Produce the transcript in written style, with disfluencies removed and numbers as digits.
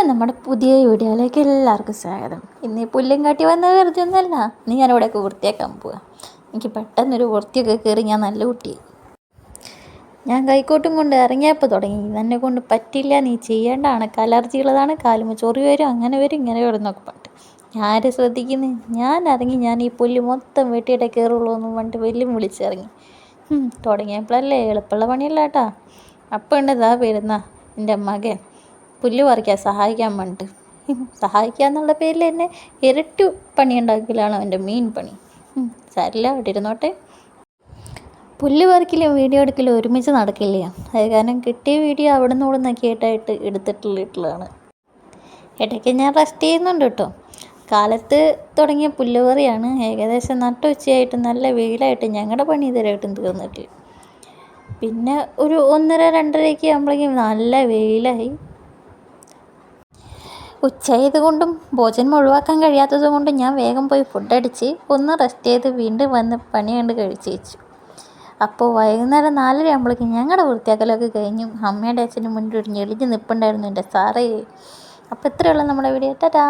നമ്മുടെ പുതിയ വീഡിയോയിലേക്ക് എല്ലാവർക്കും സ്വാഗതം. ഇന്ന് ഈ പുല്ലും കാട്ടി വന്ന വെറുതെ ഒന്നല്ല, നീ ഞാനിവിടെയൊക്കെ വൃത്തിയാക്കാൻ പോവുക. എനിക്ക് പെട്ടെന്നൊരു വൃത്തിയൊക്കെ കയറി ഞാൻ നല്ല കുട്ടിയായി. ഞാൻ കൈക്കോട്ടും കൊണ്ട് ഇറങ്ങിയപ്പോൾ തുടങ്ങി, എന്നെ കൊണ്ട് പറ്റില്ല, നീ ചെയ്യേണ്ടതാണ്, അലർജി ഉള്ളതാണ്, കാലുമ്പോൾ ചൊറി വരും, അങ്ങനെ വരും ഇങ്ങനെ വരും എന്നൊക്കെ പറഞ്ഞിട്ട് ആരും ശ്രദ്ധിക്കുന്നു. ഞാൻ ഇറങ്ങി, ഞാൻ ഈ പുല്ല് മൊത്തം വെട്ടിയിട്ടേ കയറുള്ളൂ എന്ന് പറഞ്ഞിട്ട് വലിയ വിളിച്ചിറങ്ങി. തുടങ്ങിയപ്പോഴല്ലേ എളുപ്പമുള്ള പണിയല്ല കേട്ടാ. അപ്പം ഉണ്ട് ഇതാ വരുന്ന എൻ്റെ മകൻ പുല്ല് പറിക്കാൻ സഹായിക്കാൻ വേണ്ടിട്ട്. സഹായിക്കുക എന്നുള്ള പേരിൽ എന്നെ ഇരട്ടി പണി ഉണ്ടാക്കലാണ് എൻ്റെ മെയിൻ പണി. സാരില്ല, അവിടെ ഇരുന്നോട്ടെ. പുല്ല് പറിക്കലും വീഡിയോ എടുക്കലും ഒരുമിച്ച് നടക്കില്ല. അത് കാരണം കിട്ടിയ വീഡിയോ അവിടെ നിന്ന് ഇവിടെ നിന്നൊക്കെ ആയിട്ട് എടുത്തിട്ടുള്ളതാണ്. ഇടയ്ക്ക് ഞാൻ റെസ്റ്റ് ചെയ്യുന്നുണ്ട് കേട്ടോ. കാലത്ത് തുടങ്ങിയ പുല്ല് പറിയാണ് ഏകദേശം നട്ടുച്ചയായിട്ട് നല്ല വെയിലായിട്ട് ഞങ്ങളുടെ പണി ഇതുവരെയായിട്ടും തീർന്നിട്ടില്ല. പിന്നെ ഒരു 1:30-2:30 ആകുമ്പോഴേക്കും നല്ല വെയിലായി. ഉച്ചയായതുകൊണ്ടും ഭോജനം ഒഴിവാക്കാൻ കഴിയാത്തത് കൊണ്ടും ഞാൻ വേഗം പോയി ഫുഡടിച്ച് ഒന്ന് റെസ്റ്റ് ചെയ്ത് വീണ്ടും വന്ന് പണി കണ്ട് കഴിച്ച് വെച്ചു. അപ്പോൾ വൈകുന്നേരം 4:30 ആകുമ്പോഴേക്കും ഞങ്ങളുടെ വൃത്തിയാക്കലൊക്കെ കഴിഞ്ഞു. അമ്മയുടെ അച്ഛനും മുന്നിൽ ഒരു ഞെളിഞ്ഞ് നിൽപ്പുണ്ടായിരുന്നു എൻ്റെ സാറേ. അപ്പോൾ ഇത്രയുള്ള നമ്മുടെ വീഡിയോ. ടാറ്റാ.